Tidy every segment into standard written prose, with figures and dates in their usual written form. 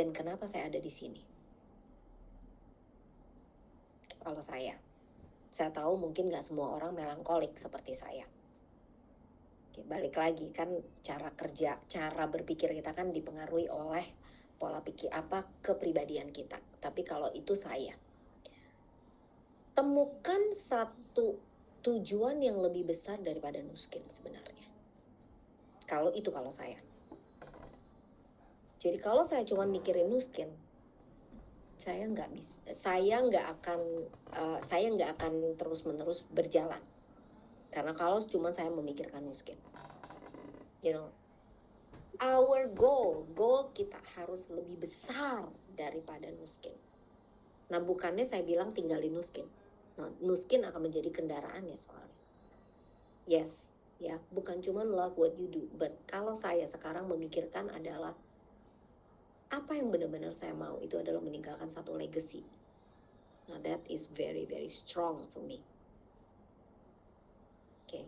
dan kenapa saya ada di sini. Kalau saya tahu mungkin nggak semua orang melankolik seperti saya. Oke, balik lagi kan cara berpikir kita kan dipengaruhi oleh pola pikir kepribadian kita. Tapi kalau itu saya temukan satu tujuan yang lebih besar daripada Nuskin sebenarnya. Kalau saya. Jadi kalau saya cuma mikirin Nuskin, saya nggak akan terus-menerus berjalan. Karena kalau cuma saya memikirkan Nuskin, our goal kita harus lebih besar daripada Nuskin. Nah, bukannya saya bilang tinggalin Nuskin. Nah, Nuskin akan menjadi kendaraannya soalnya. Yes, ya, bukan cuma love what you do, but kalau saya sekarang memikirkan adalah apa yang benar-benar saya mau, itu adalah meninggalkan satu legacy. Nah, that is very, very strong for me. Oke.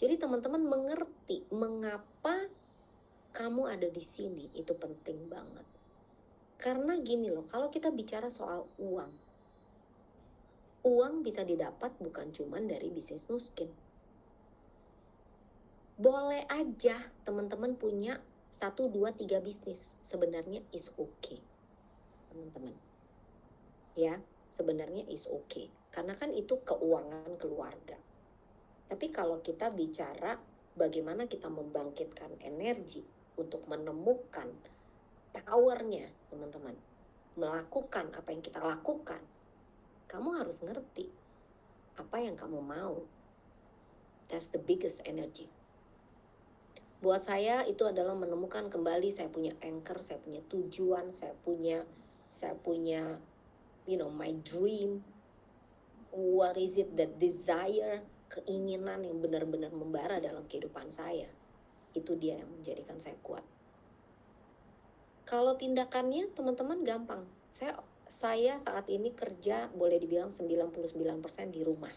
Jadi teman-teman mengerti mengapa kamu ada di sini, itu penting banget. Karena gini loh, kalau kita bicara soal uang bisa didapat bukan cuma dari bisnis Nuskin. Boleh aja teman-teman punya 1, 2, 3 bisnis, sebenarnya is okay, teman-teman. Ya, sebenarnya is okay. Karena kan itu keuangan keluarga. Tapi kalau kita bicara bagaimana kita membangkitkan energi untuk menemukan powernya, teman-teman, melakukan apa yang kita lakukan, kamu harus ngerti apa yang kamu mau. That's the biggest energy. Buat saya itu adalah menemukan kembali saya punya anchor, saya punya tujuan, saya punya my dream. What is it that desire, keinginan yang benar-benar membara dalam kehidupan saya. Itu dia yang menjadikan saya kuat. Kalau tindakannya teman-teman gampang. Saya saat ini kerja boleh dibilang 99% di rumah.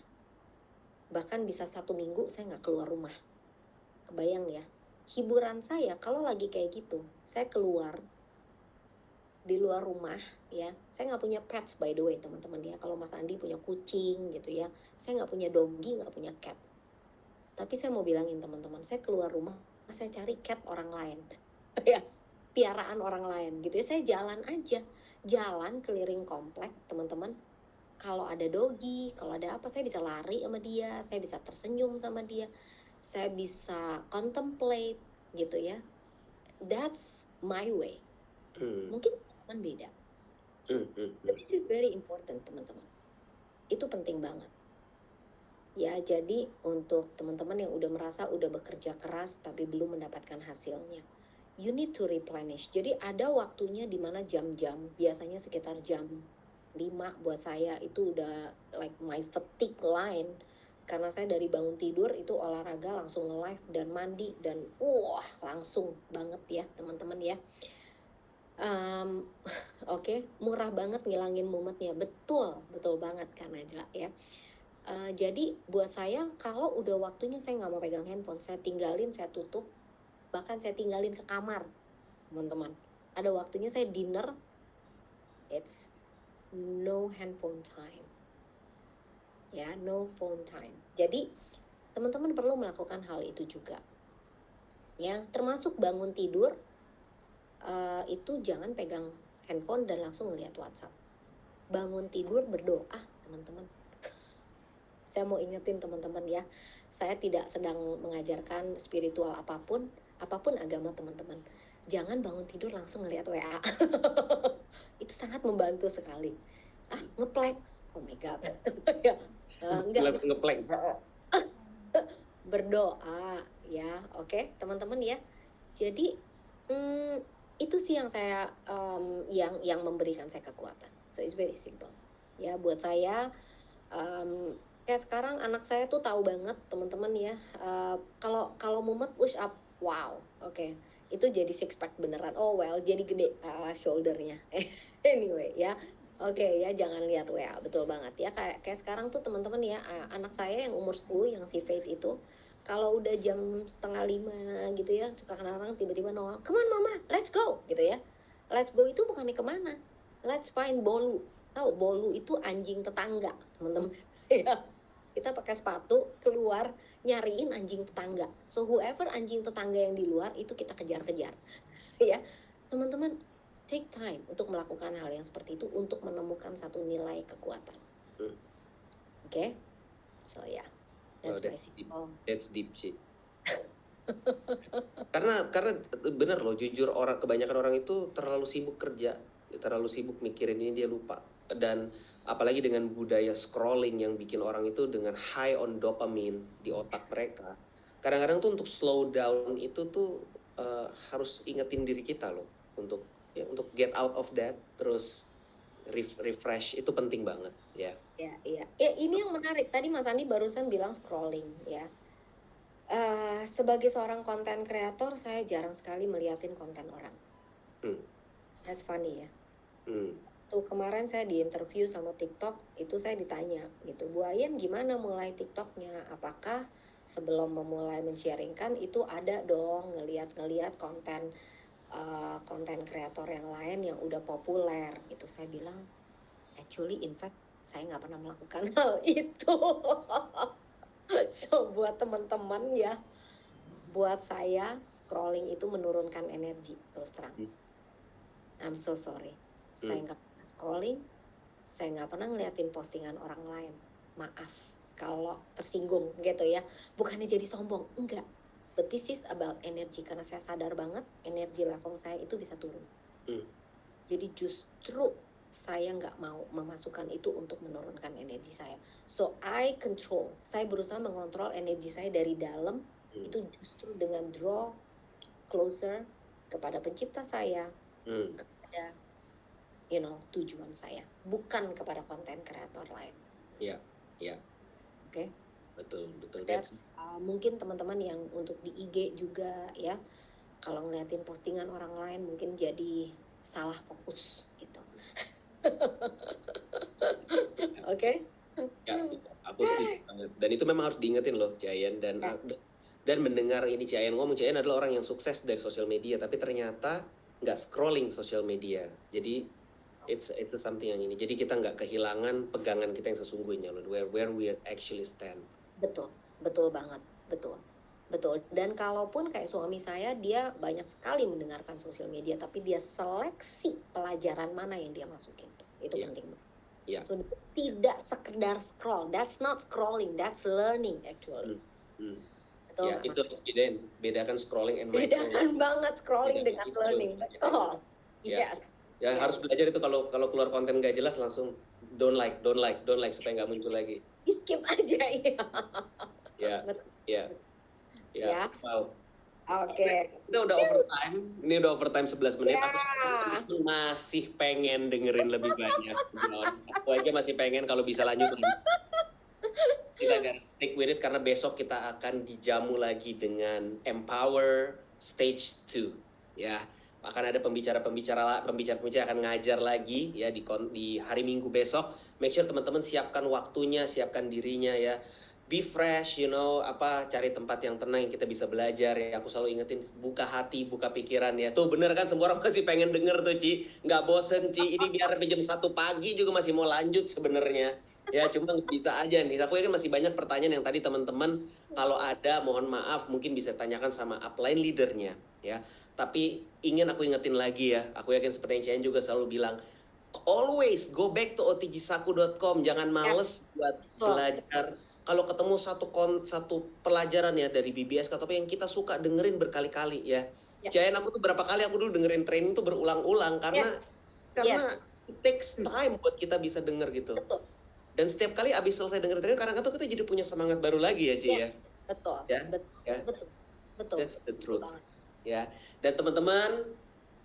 Bahkan bisa 1 minggu saya nggak keluar rumah. Kebayang ya, hiburan saya kalau lagi kayak gitu, saya keluar di luar rumah ya. Saya nggak punya pets by the way teman-teman ya. Kalau Mas Andi punya kucing gitu ya, saya nggak punya doggy, nggak punya cat. Tapi saya mau bilangin teman-teman, saya keluar rumah, saya cari cat orang lain ya, piaraan orang lain gitu ya. Saya jalan keliling komplek teman-teman. Kalau ada doggy, kalau ada apa, saya bisa lari sama dia, saya bisa tersenyum sama dia, saya bisa contemplate gitu ya. That's my way. Mungkin teman beda. But this is very important teman-teman. Itu penting banget. Ya, jadi untuk teman-teman yang udah merasa udah bekerja keras tapi belum mendapatkan hasilnya, you need to replenish. Jadi ada waktunya di mana jam-jam, biasanya sekitar jam 5 buat saya itu udah like my fatigue line. Karena saya dari bangun tidur itu olahraga langsung nge-live dan mandi dan langsung banget ya teman-teman ya. Oke, murah banget ngilangin mumetnya. Betul banget kan Najla ya. Jadi buat saya kalau udah waktunya saya nggak mau pegang handphone, saya tinggalin, saya tutup, bahkan saya tinggalin ke kamar, teman-teman. Ada waktunya saya dinner, it's no handphone time, ya, no phone time. Jadi teman-teman perlu melakukan hal itu juga, ya, termasuk bangun tidur, itu jangan pegang handphone dan langsung ngeliat WhatsApp. Bangun tidur berdoa, teman-teman. Saya mau ingetin teman-teman ya, saya tidak sedang mengajarkan spiritual apapun agama teman-teman. Jangan bangun tidur langsung ngeliat WA. Itu sangat membantu sekali. Ngeplek. Oh my God. Ya, enggak. Ngeplek. Berdoa ya, oke, teman-teman ya. Jadi itu sih yang saya yang memberikan saya kekuatan. So it's very simple. Ya, buat saya kayak sekarang anak saya tuh tahu banget teman-teman ya, kalau mumet push up, wow, oke. Itu jadi six pack beneran. Oh well, jadi gede shouldernya. Anyway ya, oke ya, jangan lihat WA, betul banget ya. Kayak sekarang tuh teman-teman ya, anak saya yang umur 10 yang si Faith itu, kalau udah jam 4:30 gitu ya, suka kadang-kadang tiba-tiba nongol, come on mama, let's go gitu ya. Let's go itu bukannya kemana? Let's find Bolu. Tahu Bolu itu anjing tetangga, teman-teman. Ya, kita pakai sepatu keluar nyariin anjing tetangga. So whoever anjing tetangga yang di luar itu kita kejar-kejar. Ya, teman-teman, take time untuk melakukan hal yang seperti itu untuk menemukan satu nilai kekuatan. Oke? So yeah, that's my simple. That's deep sih. karena bener loh, jujur kebanyakan orang itu terlalu sibuk kerja, terlalu sibuk mikirin ini, dia lupa. Dan apalagi dengan budaya scrolling yang bikin orang itu dengan high on dopamine di otak mereka. Kadang-kadang tuh untuk slow down itu tuh harus ingetin diri kita loh untuk get out of that, terus refresh itu penting banget ya. Ya, ini yang menarik. Tadi Mas Andi barusan bilang scrolling ya. Sebagai seorang konten kreator, saya jarang sekali meliatin konten orang. That's funny ya. Tuh kemarin saya di interview sama TikTok, itu saya ditanya gitu, Bu Ayen gimana mulai TikToknya? Apakah sebelum memulai men-sharingkan itu ada dong ngeliat konten kreator yang lain yang udah populer gitu? Saya bilang, actually in fact saya nggak pernah melakukan hal itu. So buat teman-teman ya, buat saya scrolling itu menurunkan energi, terus terang. I'm so sorry. Saya nggak pernah scrolling, saya nggak pernah ngeliatin postingan orang lain. Maaf kalau tersinggung gitu ya. Bukannya jadi sombong, enggak. But this is about energy, karena saya sadar banget energi level saya itu bisa turun. Jadi justru saya nggak mau memasukkan itu untuk menurunkan energi saya. So I control, saya berusaha mengontrol energi saya dari dalam, itu justru dengan draw closer kepada pencipta saya, kepada tujuan saya, bukan kepada konten kreator lain. Iya. Oke. Betul. That's mungkin teman-teman yang untuk di IG juga ya, kalau ngeliatin postingan orang lain mungkin jadi salah fokus gitu. Oke? Ya, aku setuju banget. Dan itu memang harus diingetin loh, Ciayen. Dan mendengar ini Ciayen ngomong, Ciayen adalah orang yang sukses dari sosial media, tapi ternyata nggak scrolling sosial media. Jadi it's something yang ini. Jadi kita nggak kehilangan pegangan kita yang sesungguhnya loh, where we actually stand. Betul banget, betul. Dan kalaupun kayak suami saya, dia banyak sekali mendengarkan sosial media, tapi dia seleksi pelajaran mana yang dia masukin. Itu penting banget. So, tidak sekedar scroll. That's not scrolling, that's learning actually. Betul. Ya, itu harus bedakan scrolling and bedakan banget scrolling dengan learning. Betul. Yes. Ya, harus belajar itu kalau keluar konten nggak jelas langsung don't like supaya nggak muncul lagi. Di skip aja ya. Ya. Wow. Oke. Kita udah overtime. Ini udah overtime 11 menit. Aku masih pengen dengerin lebih banyak. Aku aja masih pengen kalau bisa lanjut. Kita akan stick with it karena besok kita akan dijamu lagi dengan Empower Stage 2 ya. Akan ada pembicara akan ngajar lagi ya di hari Minggu besok. Make sure teman-teman siapkan waktunya, siapkan dirinya ya. Be fresh, cari tempat yang tenang yang kita bisa belajar ya. Aku selalu ingetin, buka hati, buka pikiran ya. Tuh bener kan, semua orang masih pengen denger tuh, Ci. Nggak bosen, Ci. Ini biar jam 1 pagi juga masih mau lanjut sebenarnya. Ya, cuma bisa aja nih. Aku yakin masih banyak pertanyaan yang tadi teman-teman kalau ada, mohon maaf, mungkin bisa tanyakan sama upline leadernya ya. Tapi aku ingetin lagi ya. Aku yakin seperti yang Cian juga selalu bilang, always go back to otgsaku.com. Jangan males buat belajar. Kalau ketemu satu pelajaran ya dari BBS atau apa yang kita suka dengerin berkali-kali ya. Cian, aku tuh berapa kali aku dulu dengerin training tuh berulang-ulang karena it takes time buat kita bisa denger gitu. Betul. Dan setiap kali abis selesai denger training, kadang-kadang kita jadi punya semangat baru lagi ya, Ci ya. Betul. Betul. That's the truth. Ya. Dan teman-teman,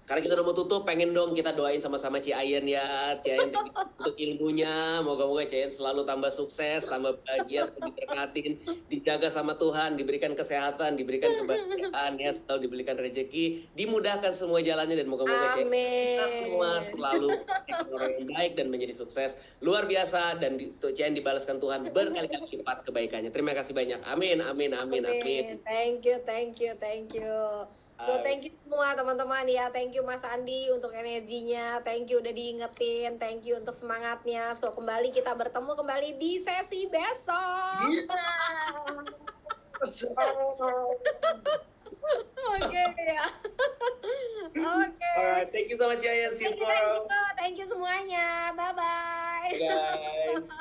karena kita udah mau tutup, pengen dong kita doain sama-sama Ci Ayen ya. Ci Ayen untuk ilmunya, moga-moga Ci Ayen selalu tambah sukses, tambah bahagia, selalu diberkatin, dijaga sama Tuhan, diberikan kesehatan, diberikan kebahagiaan ya, selalu diberikan rezeki, dimudahkan semua jalannya, dan moga-moga Ci Ayen kita semua selalu orang yang baik dan menjadi sukses luar biasa, dan Ci Ayen dibalaskan Tuhan berkali-kali lipat kebaikannya. Terima kasih banyak. Amin. Thank you. So thank you semua teman-teman ya, thank you Mas Andi untuk energinya, thank you udah diingetin, thank you untuk semangatnya. So kembali kita bertemu kembali di sesi besok. Oke ya. Oke. Alright, thank you so much ya. See you tomorrow. Thank you semuanya. Bye bye. Bye guys.